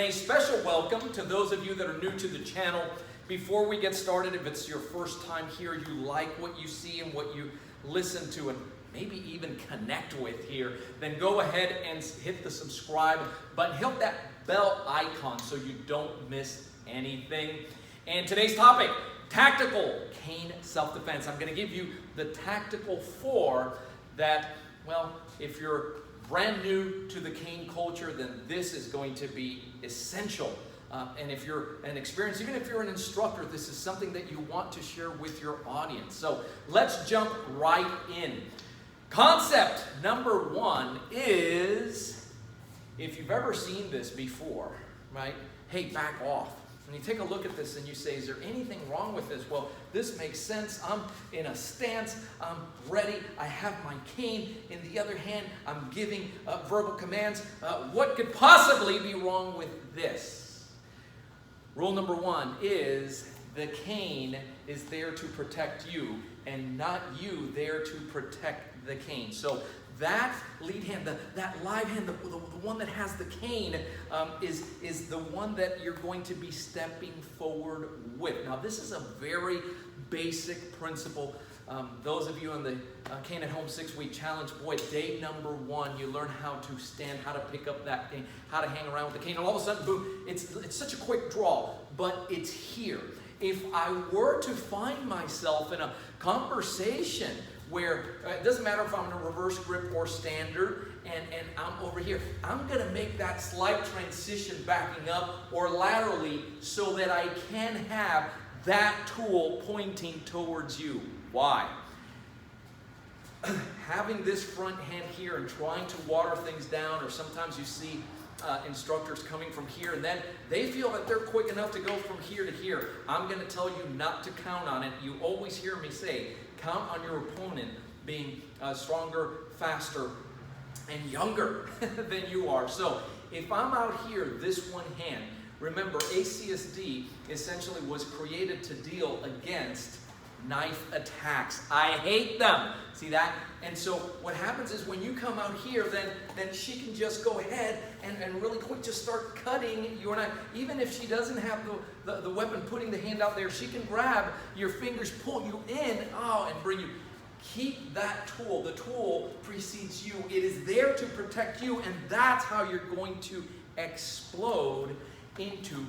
a special welcome to those of you that are new to the channel. Before we get started, if it's your first time here, you like what you see and what you listen to and maybe even connect with here, then go ahead and hit the subscribe button. Hit that bell icon so you don't miss anything. And today's topic, tactical cane self-defense. I'm going to give you the tactical 4 that, well, if you're brand new to the cane culture, then this is going to be essential. And if you're an experienced, even if you're an instructor, this is something that you want to share with your audience. So let's jump right in. Concept number 1 is, if you've ever seen this before, right? Hey, back off. When you take a look at this and you say, is there anything wrong with this? Well, this makes sense. I'm in a stance. I'm ready. I have my cane. In the other hand, I'm giving verbal commands. What could possibly be wrong with this? Rule number 1 is the cane is there to protect you and not you there to protect the cane. So that lead hand, that live hand, the one that has the cane is the one that you're going to be stepping forward with. Now, this is a very basic principle. Those of you on the Cane at Home 6-week challenge, boy, day number 1, you learn how to stand, how to pick up that cane, how to hang around with the cane, and all of a sudden, boom, it's such a quick draw, but it's here. If I were to find myself in a conversation where it doesn't matter if I'm in a reverse grip or standard and I'm over here, I'm going to make that slight transition backing up or laterally so that I can have that tool pointing towards you. Why? Having this front hand here and trying to water things down, or sometimes you see instructors coming from here and then they feel that they're quick enough to go from here to here. I'm going to tell you not to count on it. You always hear me say, count on your opponent being stronger, faster, and younger than you are. So if I'm out here, this one hand, remember ACSD essentially was created to deal against knife attacks. I hate them. See that? And so what happens is when you come out here, then she can just go ahead and really quick just start cutting your knife. Even if she doesn't have the weapon putting the hand out there, she can grab your fingers, pull you in, and bring you. Keep that tool. The tool precedes you. It is there to protect you, and that's how you're going to explode into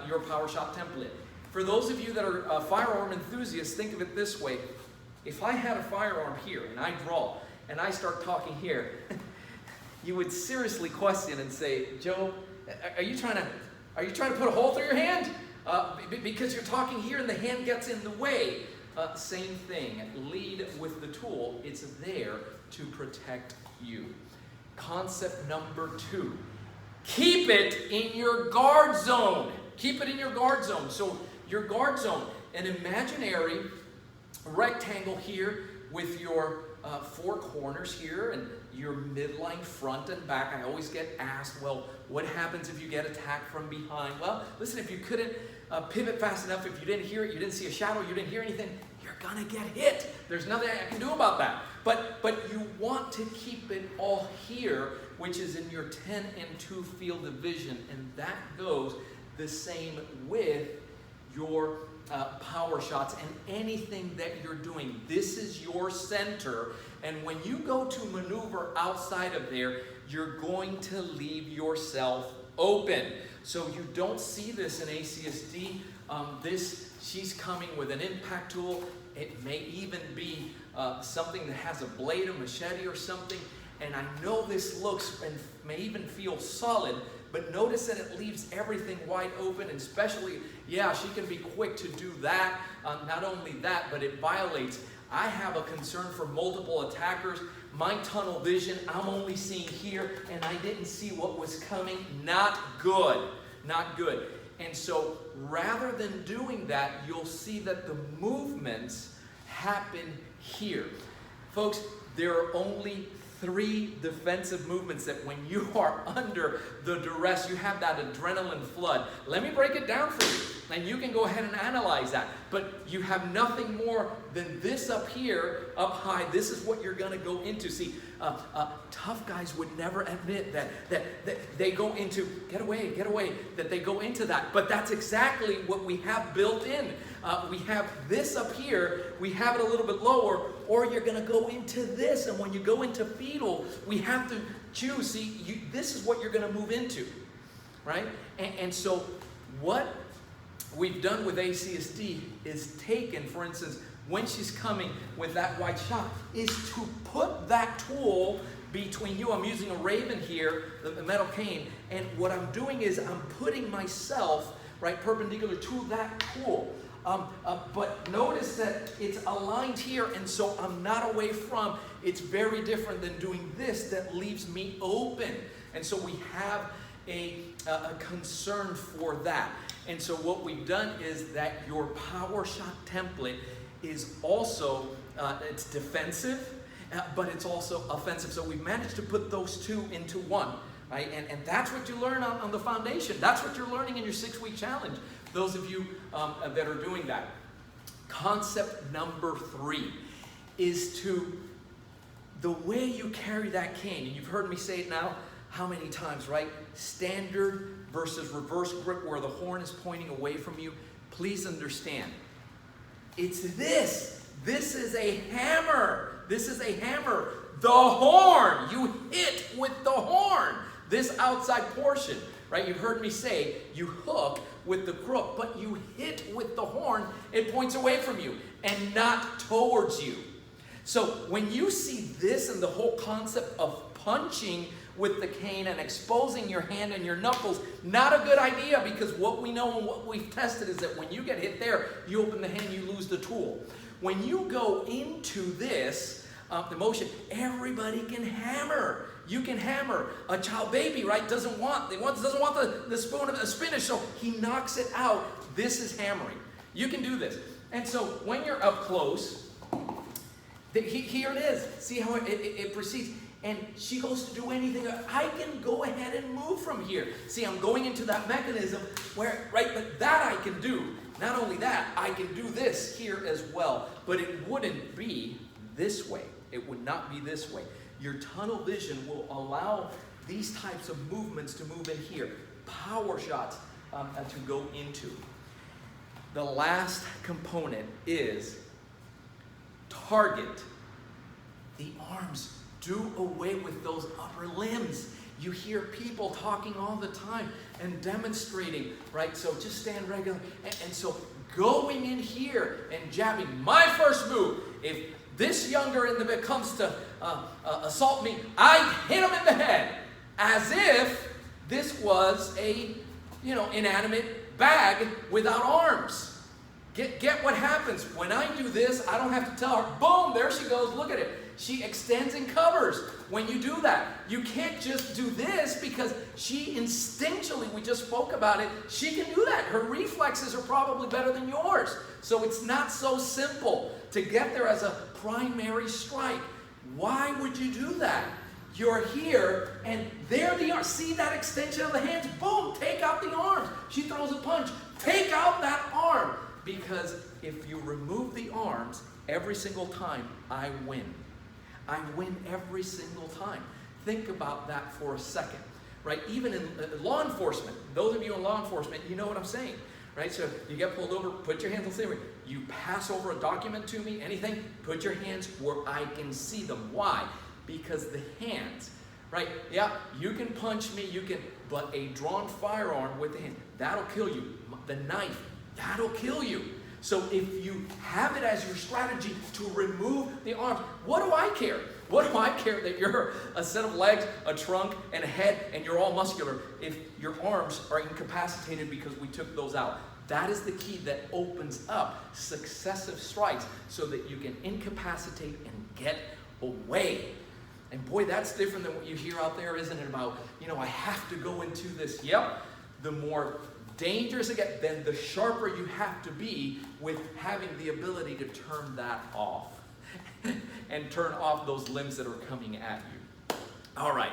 your power shot template. For those of you that are firearm enthusiasts, think of it this way. If I had a firearm here and I draw and I start talking here, you would seriously question and say, Joe, are you trying to put a hole through your hand? Because you're talking here and the hand gets in the way. Same thing. Lead with the tool. It's there to protect you. Concept number 2. Keep it in your guard zone. Keep it in your guard zone. So your guard zone, an imaginary rectangle here with your 4 corners here and your midline front and back. I always get asked, well, what happens if you get attacked from behind? Well, listen, if you couldn't pivot fast enough, if you didn't hear it, you didn't see a shadow, you didn't hear anything, you're gonna get hit. There's nothing I can do about that. But you want to keep it all here, which is in your 10 and 2 field of vision, and that goes the same with your power shots and anything that you're doing. This is your center, and when you go to maneuver outside of there, you're going to leave yourself open. So you don't see this in ACSD. She's coming with an impact tool. It may even be something that has a blade, a machete or something, and I know this looks and may even feel solid, but notice that it leaves everything wide open, and especially, yeah, she can be quick to do that. Not only that, but it violates. I have a concern for multiple attackers. My tunnel vision, I'm only seeing here, and I didn't see what was coming. Not good. Not good. And so rather than doing that, you'll see that the movements happen here. Folks, there are only 3 defensive movements that when you are under the duress, you have that adrenaline flood. Let me break it down for you, and you can go ahead and analyze that. But you have nothing more than this up here, up high. This is what you're going to go into. See, tough guys would never admit that they go into, get away, that they go into that. But that's exactly what we have built in. We have this up here, we have it a little bit lower, or you're going to go into this. And when you go into fetal, we have to choose. See, this is what you're going to move into, right? And so what we've done with ACSD is taken, for instance, when she's coming with that white shot, is to put that tool between you. I'm using a Raven here, the metal cane, and what I'm doing is I'm putting myself right perpendicular to that tool. But notice that it's aligned here, and so I'm not away from. It's very different than doing this that leaves me open. And so we have a concern for that. And so what we've done is that your power shot template is also, it's defensive, but it's also offensive. So we've managed to put those two into one, right? And that's what you learn on the foundation. That's what you're learning in your 6-week challenge, those of you that are doing that. Concept number 3 is the way you carry that cane, and you've heard me say it now how many times, right? Standard versus reverse grip where the horn is pointing away from you. Please understand, it's this. This is a hammer. This is a hammer. The horn. You hit with the horn. This outside portion, right? You heard me say you hook with the crook, but you hit with the horn. It points away from you and not towards you. So when you see this and the whole concept of punching with the cane and exposing your hand and your knuckles, not a good idea, because what we know and what we've tested is that when you get hit there, you open the hand, you lose the tool. When you go into this, the motion, everybody can hammer. You can hammer. A child baby, right, doesn't want the spoon of the spinach, so he knocks it out. This is hammering. You can do this. And so when you're up close, here it is. See how it proceeds. And she goes to do anything. I can go ahead and move from here. See, I'm going into that mechanism where, right, but that I can do. Not only that, I can do this here as well. But it wouldn't be this way. It would not be this way. Your tunnel vision will allow these types of movements to move in here. Power shots to go into. The last component is target the arms. Do away with those upper limbs. You hear people talking all the time and demonstrating, right? So just stand regular. And so going in here and jabbing. My first move, if this younger individual comes to assault me, I hit him in the head. As if this was a, inanimate bag without arms. Get what happens. When I do this, I don't have to tell her, boom, there she goes, look at it. She extends and covers. When you do that, you can't just do this because she instinctually, we just spoke about it, she can do that. Her reflexes are probably better than yours. So it's not so simple to get there as a primary strike. Why would you do that? You're here and there the arms. See that extension of the hands? Boom, take out the arms. She throws a punch. Take out that arm. Because if you remove the arms every single time, I win. I win every single time. Think about that for a second, right? Even in law enforcement, those of you in law enforcement, you know what I'm saying, right? So you get pulled over, put your hands on the steering wheel. You pass over a document to me, anything, put your hands where I can see them. Why? Because the hands, right? Yeah, you can punch me, but a drawn firearm with the hand, that'll kill you. The knife, that'll kill you. So if you have it as your strategy to remove the arms, what do I care? What do I care that you're a set of legs, a trunk, and a head, and you're all muscular if your arms are incapacitated because we took those out? That is the key that opens up successive strikes so that you can incapacitate and get away. And boy, that's different than what you hear out there, isn't it? About, I have to go into this. Yep, the more dangerous it gets, then the sharper you have to be with having the ability to turn that off and turn off those limbs that are coming at you. All right,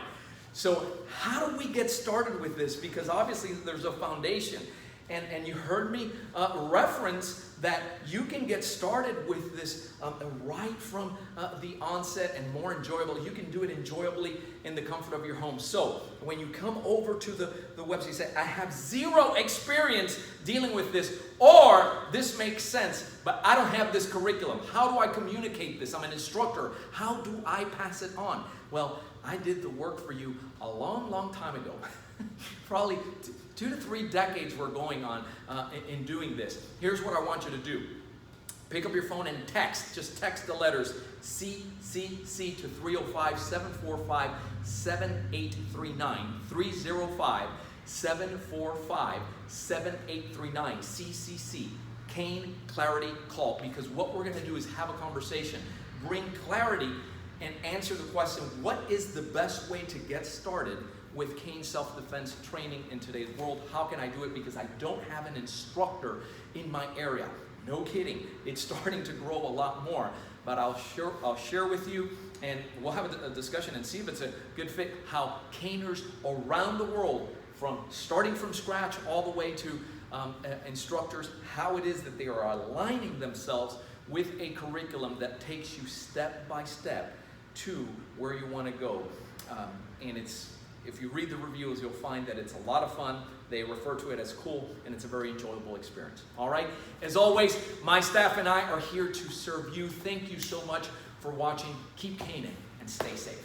so how do we get started with this? Because obviously there's a foundation. And you heard me reference that you can get started with this right from the onset and more enjoyable. You can do it enjoyably in the comfort of your home. So when you come over to the website, you say, I have zero experience dealing with this, or this makes sense, but I don't have this curriculum. How do I communicate this? I'm an instructor. How do I pass it on? Well, I did the work for you a long, long time ago. Probably 2 to 3 decades we're going on in doing this. Here's what I want you to do. Pick up your phone and text. Just text the letters CCC to 305-745-7839. 305-745-7839. CCC. Cain Clarity Call. Because what we're going to do is have a conversation. Bring clarity and answer the question, what is the best way to get started with Cain self-defense training in today's world? How can I do it? Because I don't have an instructor in my area. No kidding. It's starting to grow a lot more. But I'll share with you, and we'll have a discussion and see if it's a good fit, how Cainers around the world, from starting from scratch all the way to instructors, how it is that they are aligning themselves with a curriculum that takes you step by step to where you want to go. And if you read the reviews, you'll find that it's a lot of fun. They refer to it as cool, and it's a very enjoyable experience. All right? As always, my staff and I are here to serve you. Thank you so much for watching. Keep caning and stay safe.